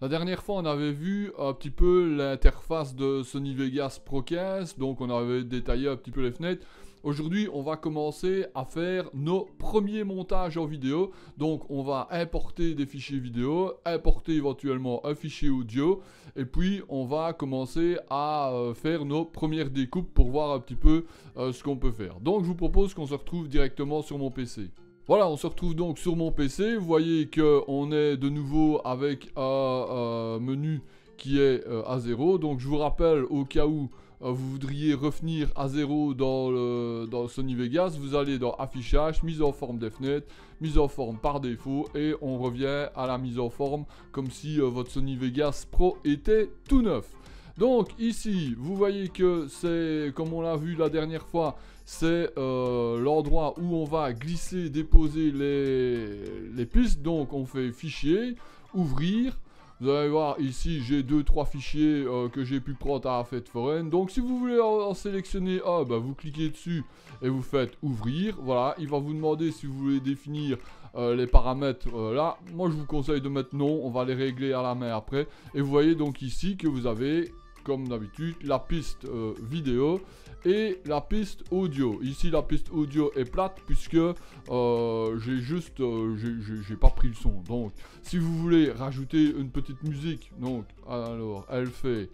La dernière fois, on avait vu un petit peu l'interface de Sony Vegas Pro 15, donc on avait détaillé un petit peu les fenêtres. Aujourd'hui, on va commencer à faire nos premiers montages en vidéo. Donc, on va importer des fichiers vidéo, importer éventuellement un fichier audio, et puis on va commencer à faire nos premières découpes pour voir un petit peu ce qu'on peut faire. Donc, je vous propose qu'on se retrouve directement sur mon PC. Voilà, on se retrouve donc sur mon PC. Vous voyez qu'on est de nouveau avec un menu qui est à 0. Donc je vous rappelle, au cas où vous voudriez revenir à 0 dans le Sony Vegas, vous allez dans Affichage, Mise en forme des fenêtres, Mise en forme par défaut, et on revient à la mise en forme comme si votre Sony Vegas Pro était tout neuf. Donc ici, vous voyez que c'est, comme on l'a vu la dernière fois, c'est l'endroit où on va glisser, déposer les pistes. Donc on fait Fichier, Ouvrir. Vous allez voir ici, j'ai 2-3 fichiers que j'ai pu prendre à Fête Foraine. Donc si vous voulez en sélectionner un, bah, vous cliquez dessus et vous faites Ouvrir. Voilà, il va vous demander si vous voulez définir les paramètres là. Moi je vous conseille de mettre non, on va les régler à la main après. Et vous voyez donc ici que vous avez, comme d'habitude, la piste vidéo et la piste audio. Ici la piste audio est plate puisque j'ai pas pris le son. Donc si vous voulez rajouter une petite musique, donc alors elle fait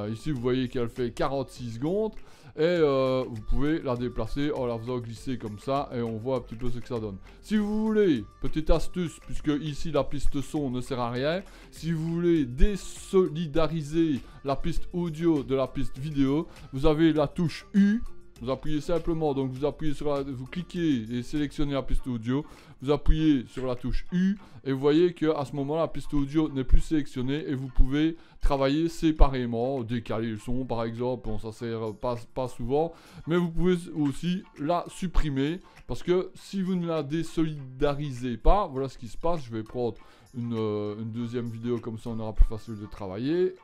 ici vous voyez qu'elle fait 46 secondes et vous pouvez la déplacer en la faisant glisser comme ça et on voit un petit peu ce que ça donne. Si vous voulez, petite astuce, puisque ici la piste son ne sert à rien, si vous voulez désolidariser la piste audio de la piste vidéo, vous avez la touche U. Vous appuyez simplement, donc vous appuyez sur vous cliquez et sélectionnez la piste audio, vous appuyez sur la touche U et vous voyez que à ce moment-là la piste audio n'est plus sélectionnée et vous pouvez travailler séparément, décaler le son par exemple, bon ça sert pas souvent, mais vous pouvez aussi la supprimer parce que si vous ne la désolidarisez pas, voilà ce qui se passe. Je vais prendre une deuxième vidéo comme ça on aura plus facile de travailler.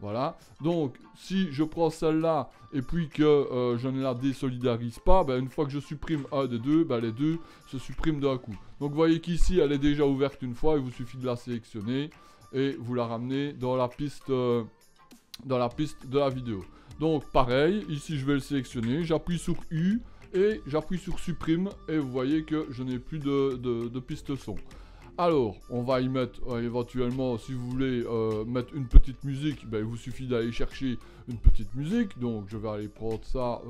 Voilà, donc si je prends celle-là et puis que je ne la désolidarise pas, ben, une fois que je supprime un des deux, ben, les deux se suppriment d'un coup. Donc vous voyez qu'ici elle est déjà ouverte une fois, il vous suffit de la sélectionner et vous la ramenez dans la piste de la vidéo. Donc pareil, ici je vais le sélectionner, j'appuie sur U et j'appuie sur supprime et vous voyez que je n'ai plus de piste son. Alors, on va y mettre éventuellement, si vous voulez mettre une petite musique, ben, il vous suffit d'aller chercher une petite musique. Donc, je vais aller prendre ça,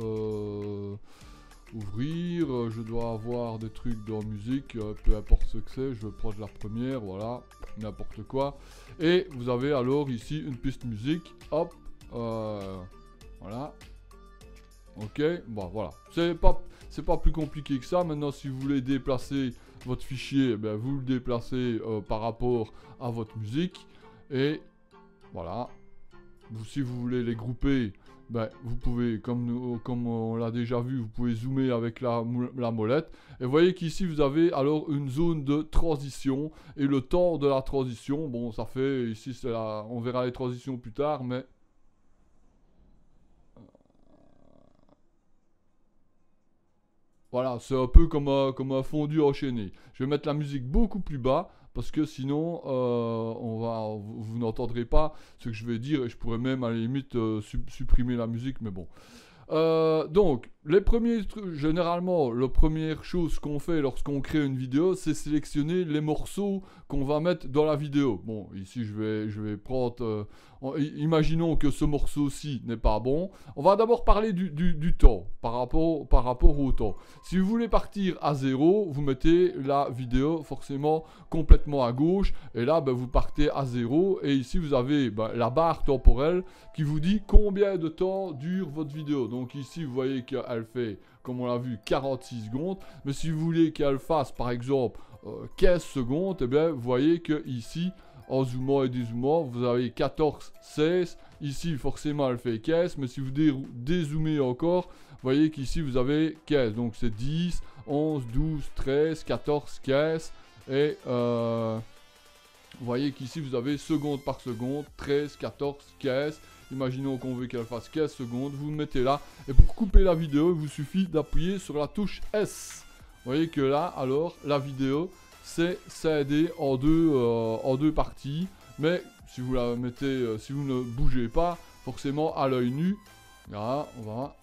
ouvrir. Je dois avoir des trucs dans musique, peu importe ce que c'est. Je vais prendre la première, voilà, n'importe quoi. Et vous avez alors ici une piste musique. Hop, voilà. Ok, bon voilà, c'est pas plus compliqué que ça. Maintenant si vous voulez déplacer votre fichier, ben, vous le déplacez par rapport à votre musique. Et voilà, si vous voulez les grouper, ben, vous pouvez, comme on l'a déjà vu, vous pouvez zoomer avec la molette. Et vous voyez qu'ici vous avez alors une zone de transition. Et le temps de la transition, bon ça fait, ici on verra les transitions plus tard, mais... Voilà, c'est un peu comme un fondu enchaîné. Je vais mettre la musique beaucoup plus bas parce que sinon vous n'entendrez pas ce que je vais dire et je pourrais même à la limite supprimer la musique, mais bon. Donc, généralement, la première chose qu'on fait lorsqu'on crée une vidéo, c'est sélectionner les morceaux qu'on va mettre dans la vidéo. Bon, ici, je vais prendre... imaginons que ce morceau-ci n'est pas bon. On va d'abord parler du temps, par rapport au temps. Si vous voulez partir à 0, vous mettez la vidéo forcément complètement à gauche. Et là, ben, vous partez à 0. Et ici, vous avez la barre temporelle qui vous dit combien de temps dure votre vidéo. Donc ici, vous voyez qu'elle fait, comme on l'a vu, 46 secondes. Mais si vous voulez qu'elle fasse, par exemple, 15 secondes, eh bien, vous voyez que ici, en zoomant et dézoomant, vous avez 14, 16. Ici, forcément, elle fait 15. Mais si vous dézoomez encore, vous voyez qu'ici, vous avez 15. Donc, c'est 10, 11, 12, 13, 14, 15. Et vous voyez qu'ici, vous avez seconde par seconde, 13, 14, 15. Imaginons qu'on veut qu'elle fasse 15 secondes. Vous le mettez là. Et pour couper la vidéo, il vous suffit d'appuyer sur la touche S. Vous voyez que là, alors, la vidéo c'est scindé en deux parties. Mais si vous la mettez, si vous ne bougez pas, forcément à l'œil nu, là, on va...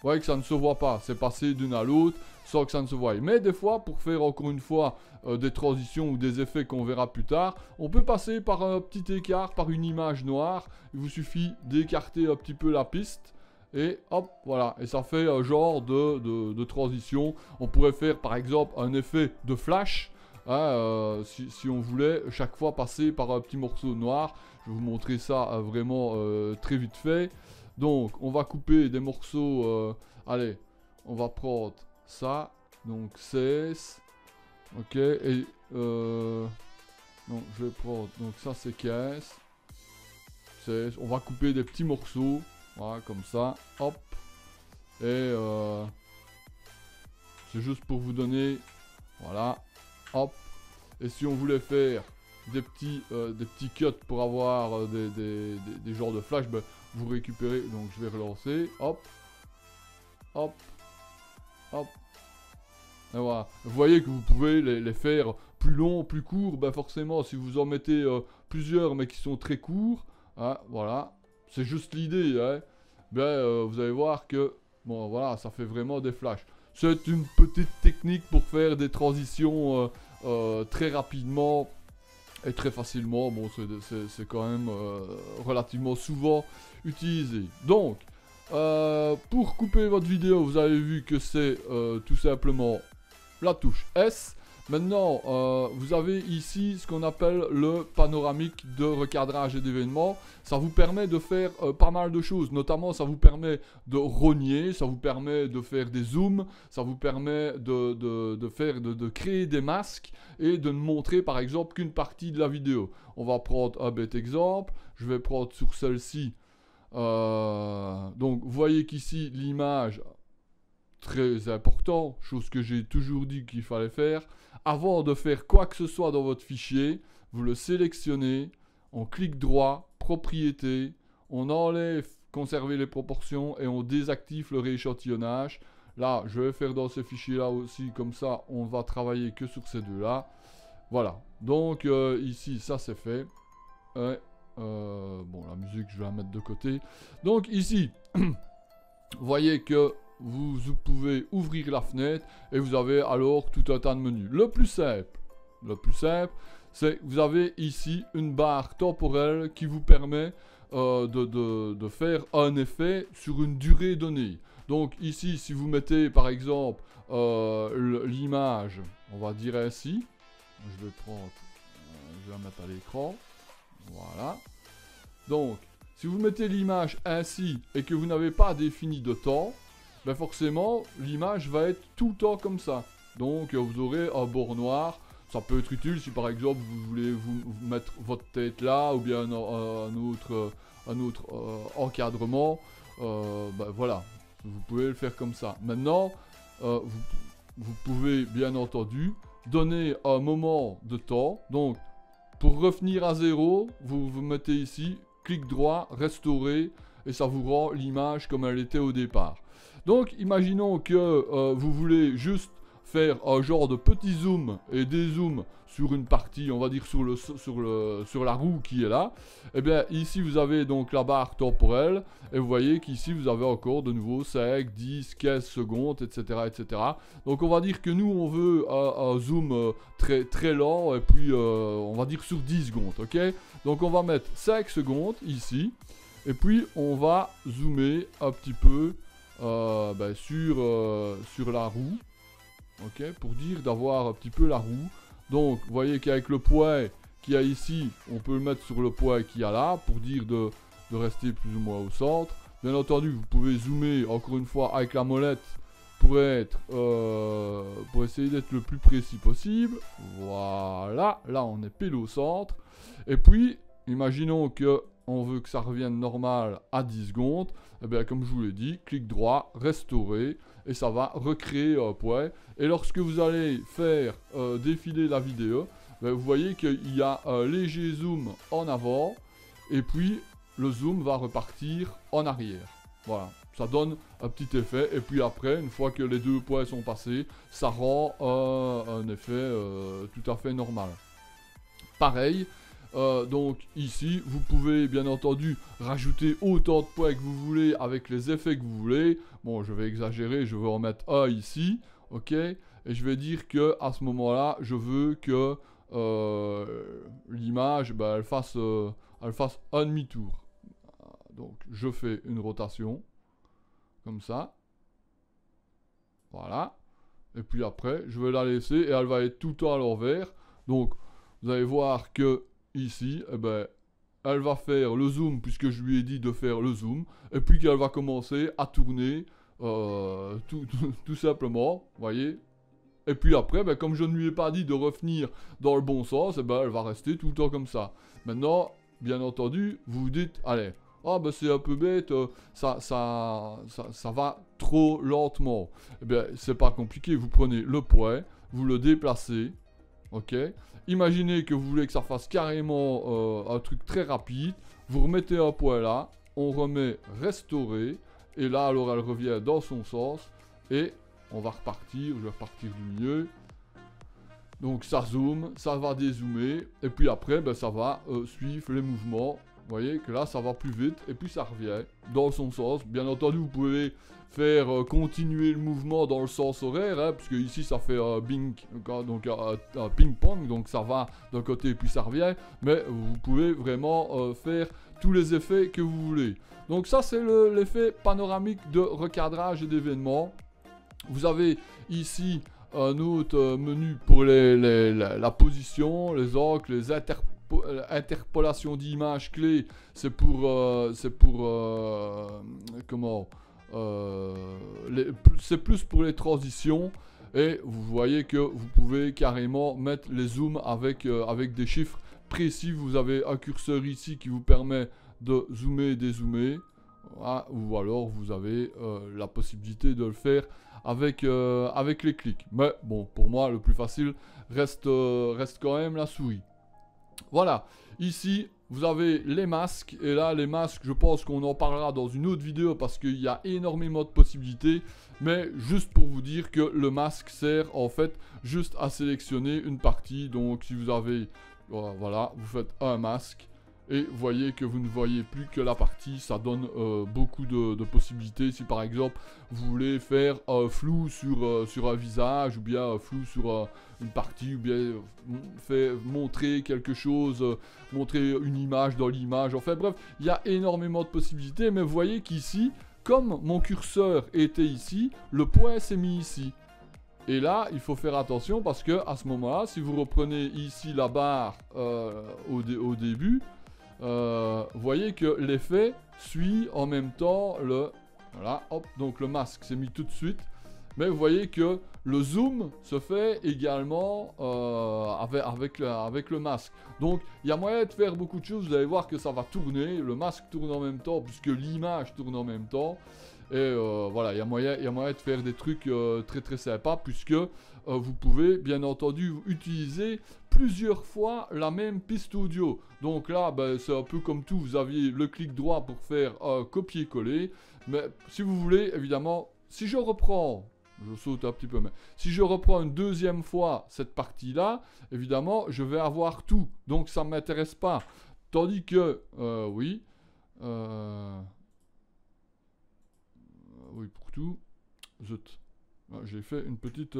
Vous voyez que ça ne se voit pas, c'est passé d'une à l'autre sans que ça ne se voie. Mais des fois, pour faire encore une fois des transitions ou des effets qu'on verra plus tard, on peut passer par un petit écart, par une image noire. Il vous suffit d'écarter un petit peu la piste. Et hop, voilà, et ça fait un genre de transition. On pourrait faire par exemple un effet de flash, hein, si on voulait chaque fois passer par un petit morceau noir. Je vais vous montrer ça vraiment très vite fait. Donc on va couper des morceaux, allez, on va prendre ça, donc 16, ok, et non, je vais prendre, donc ça c'est 15, 16, on va couper des petits morceaux. Voilà, comme ça, hop. Et c'est juste pour vous donner, voilà, hop. Et si on voulait faire des petits cuts pour avoir des genres de flash, ben, vous récupérez, donc je vais relancer, hop, hop, hop. Et voilà, vous voyez que vous pouvez les faire plus longs, plus courts, ben forcément, si vous en mettez plusieurs, mais qui sont très courts, hein, voilà. C'est juste l'idée, hein. Ben, vous allez voir que, bon, voilà, ça fait vraiment des flashs. C'est une petite technique pour faire des transitions très rapidement et très facilement. Bon, c'est quand même relativement souvent utilisé. Donc, pour couper votre vidéo, vous avez vu que c'est tout simplement la touche S. Maintenant, vous avez ici ce qu'on appelle le panoramique de recadrage et d'événements. Ça vous permet de faire pas mal de choses. Notamment, ça vous permet de rogner, ça vous permet de faire des zooms, ça vous permet de créer des masques et de ne montrer par exemple qu'une partie de la vidéo. On va prendre un bête exemple. Je vais prendre sur celle-ci. Donc, vous voyez qu'ici, l'image... Très important, chose que j'ai toujours dit qu'il fallait faire. Avant de faire quoi que ce soit dans votre fichier, vous le sélectionnez, on clique droit, propriété, on enlève conserver les proportions et on désactive le rééchantillonnage. Là, je vais faire dans ce fichier-là aussi, comme ça, on va travailler que sur ces deux-là. Voilà, donc ici, ça c'est fait. Bon, la musique, je vais la mettre de côté. Donc ici, vous voyez que vous pouvez ouvrir la fenêtre et vous avez alors tout un tas de menus. Le plus simple, c'est que vous avez ici une barre temporelle qui vous permet de faire un effet sur une durée donnée. Donc ici, si vous mettez par exemple l'image, on va dire ainsi, je vais la mettre à l'écran, voilà. Donc, si vous mettez l'image ainsi et que vous n'avez pas défini de temps, ben forcément, l'image va être tout le temps comme ça. Donc, vous aurez un bord noir. Ça peut être utile si par exemple vous voulez vous mettre votre tête là ou bien un autre encadrement. Ben voilà, vous pouvez le faire comme ça. Maintenant, vous pouvez bien entendu donner un moment de temps. Donc, pour revenir à 0, vous mettez ici, clic droit, restaurer, et ça vous rend l'image comme elle était au départ. Donc, imaginons que vous voulez juste faire un genre de petit zoom et des zooms sur une partie, on va dire sur la roue qui est là. Et bien, ici, vous avez donc la barre temporelle. Et vous voyez qu'ici, vous avez encore de nouveau 5, 10, 15 secondes, etc., etc. Donc, on va dire que nous, on veut un zoom très, très lent. Et puis, on va dire sur 10 secondes, ok? Donc, on va mettre 5 secondes ici. Et puis, on va zoomer un petit peu sur la roue, ok, pour dire d'avoir un petit peu la roue. Donc vous voyez qu'avec le poids qu'il y a ici, on peut le mettre sur le poids qu'il y a là pour dire de rester plus ou moins au centre. Bien entendu, vous pouvez zoomer encore une fois avec la molette pour essayer d'être le plus précis possible. Voilà, là on est pile au centre. Et puis imaginons que on veut que ça revienne normal à 10 secondes, et bien comme je vous l'ai dit, clic droit, restaurer, et ça va recréer un point. Et lorsque vous allez faire défiler la vidéo, ben vous voyez qu'il y a un léger zoom en avant, et puis le zoom va repartir en arrière. Voilà, ça donne un petit effet. Et puis après, une fois que les 2 points sont passés, ça rend un effet tout à fait normal. Pareil, donc ici, vous pouvez bien entendu rajouter autant de points que vous voulez avec les effets que vous voulez. Bon, je vais exagérer, je vais en mettre un ici, ok? Et je vais dire que à ce moment-là, je veux que l'image, ben, elle fasse un demi-tour. Donc, je fais une rotation, comme ça. Voilà. Et puis après, je vais la laisser et elle va être tout le temps à l'envers. Donc, vous allez voir que ici, eh ben, elle va faire le zoom puisque je lui ai dit de faire le zoom. Et puis qu'elle va commencer à tourner tout simplement. Vous voyez. Et puis après, ben, comme je ne lui ai pas dit de revenir dans le bon sens, eh ben, elle va rester tout le temps comme ça. Maintenant, bien entendu, vous vous dites, allez, ah ben c'est un peu bête, ça va trop lentement. Eh bien, c'est pas compliqué, vous prenez le point, vous le déplacez, ok. Imaginez que vous voulez que ça fasse carrément un truc très rapide, vous remettez un point là, on remet restaurer, et là alors elle revient dans son sens, et on va repartir, je vais repartir du milieu. Donc ça zoome, ça va dézoomer, et puis après ben, ça va suivre les mouvements. Vous voyez que là ça va plus vite, et puis ça revient dans son sens. Bien entendu vous pouvez faire continuer le mouvement dans le sens horaire, hein, puisque ici ça fait un ping-pong, donc ça va d'un côté et puis ça revient. Mais vous pouvez vraiment faire tous les effets que vous voulez. Donc ça c'est l'effet panoramique de recadrage et d'événements. Vous avez ici un autre menu pour la position, les angles, les interpolations d'images clés. C'est pour c'est plus pour les transitions. Et vous voyez que vous pouvez carrément mettre les zooms avec des chiffres précis. Vous avez un curseur ici qui vous permet de zoomer et dézoomer. Voilà, ou alors vous avez la possibilité de le faire avec les clics. Mais bon, pour moi, le plus facile reste quand même la souris. Voilà, ici, vous avez les masques. Et là, les masques, je pense qu'on en parlera dans une autre vidéo parce qu'il y a énormément de possibilités. Mais juste pour vous dire que le masque sert en fait juste à sélectionner une partie. Donc, si vous avez, voilà, vous faites un masque. Et vous voyez que vous ne voyez plus que la partie, ça donne beaucoup de possibilités. Si par exemple vous voulez faire un flou sur un visage, ou bien un flou sur une partie, ou bien montrer quelque chose, montrer une image dans l'image. Enfin bref, il y a énormément de possibilités. Mais vous voyez qu'ici, comme mon curseur était ici, le point s'est mis ici. Et là, il faut faire attention parce que à ce moment-là, si vous reprenez ici la barre au début, vous voyez que l'effet suit en même temps le... Voilà, hop, donc le masque s'est mis tout de suite. Mais vous voyez que le zoom se fait également avec le masque. Donc, il y a moyen de faire beaucoup de choses. Vous allez voir que ça va tourner. Le masque tourne en même temps puisque l'image tourne en même temps. Et voilà, il y a moyen de faire des trucs très très sympas puisque vous pouvez bien entendu utiliser plusieurs fois la même piste audio. Donc là, ben, c'est un peu comme tout, vous aviez le clic droit pour faire copier-coller. Mais si vous voulez, évidemment, si je reprends, je saute un petit peu, mais si je reprends une deuxième fois cette partie-là, évidemment, je vais avoir tout. Donc ça ne m'intéresse pas. Tandis que, oui... oui, pour tout. Zut. J'ai fait une petite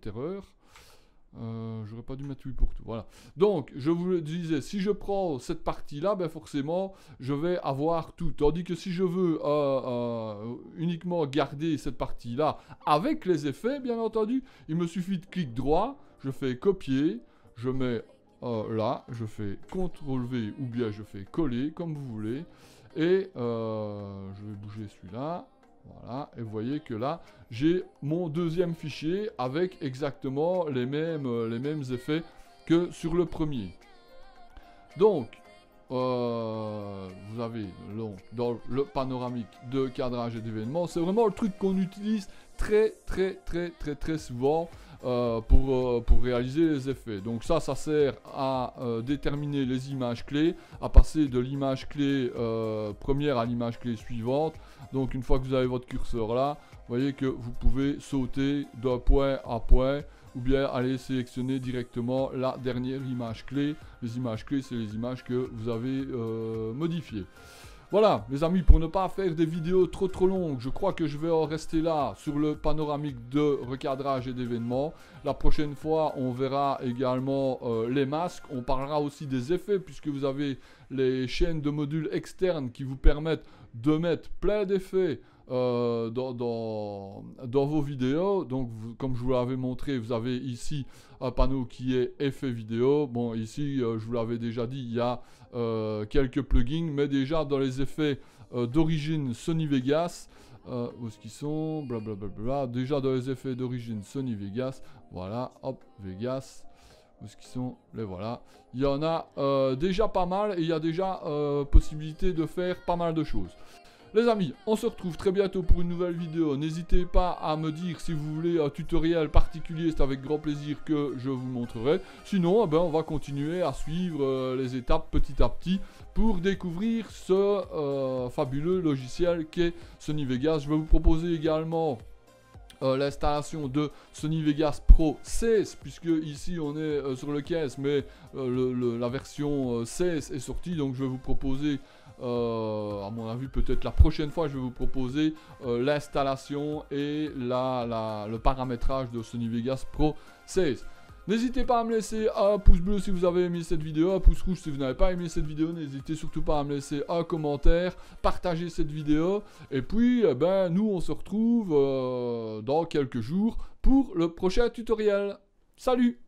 erreur. J'aurais pas dû mettre oui pour tout. Voilà. Donc, je vous le disais, si je prends cette partie-là, ben forcément, je vais avoir tout. Tandis que si je veux uniquement garder cette partie-là avec les effets, bien entendu, il me suffit de clic droit, je fais copier, je mets là, je fais CTRL-V ou bien je fais coller, comme vous voulez. Et je vais bouger celui-là. Voilà, et vous voyez que là, j'ai mon deuxième fichier avec exactement les mêmes effets que sur le premier. Donc, vous avez dans le panoramique de cadrage et d'événements, c'est vraiment le truc qu'on utilise très souvent. pour réaliser les effets. Donc ça sert à déterminer les images clés, à passer de l'image clé première à l'image clé suivante. Donc une fois que vous avez votre curseur là, vous voyez que vous pouvez sauter d'un point à point, ou bien aller sélectionner directement la dernière image clé. Les images clés, c'est les images que vous avez modifiées. Voilà, les amis, pour ne pas faire des vidéos trop longues, je crois que je vais en rester là sur le panoramique de recadrage et d'événements. La prochaine fois, on verra également les masques. On parlera aussi des effets, puisque vous avez les chaînes de modules externes qui vous permettent de mettre plein d'effets dans vos vidéos. Donc comme je vous l'avais montré, vous avez ici un panneau qui est effet vidéo. Bon, ici je vous l'avais déjà dit, il y a quelques plugins, mais déjà dans les effets d'origine Sony Vegas, où est-ce qu'ils sont, blablabla, déjà dans les effets d'origine Sony Vegas, voilà, hop, Vegas, où est-ce qu'ils sont, les voilà, il y en a déjà pas mal, et il y a déjà possibilité de faire pas mal de choses. Les amis, on se retrouve très bientôt pour une nouvelle vidéo. N'hésitez pas à me dire si vous voulez un tutoriel particulier, c'est avec grand plaisir que je vous montrerai. Sinon, eh ben, on va continuer à suivre les étapes petit à petit pour découvrir ce fabuleux logiciel qu'est Sony Vegas. Je vais vous proposer également l'installation de Sony Vegas Pro 16, puisque ici on est sur le 15, mais la version 16 est sortie, donc je vais vous proposer à mon avis peut-être la prochaine fois je vais vous proposer l'installation et le paramétrage de Sony Vegas Pro 16. N'hésitez pas à me laisser un pouce bleu si vous avez aimé cette vidéo, un pouce rouge si vous n'avez pas aimé cette vidéo. N'hésitez surtout pas à me laisser un commentaire, partagez cette vidéo. Et puis, eh ben, nous on se retrouve dans quelques jours pour le prochain tutoriel. Salut!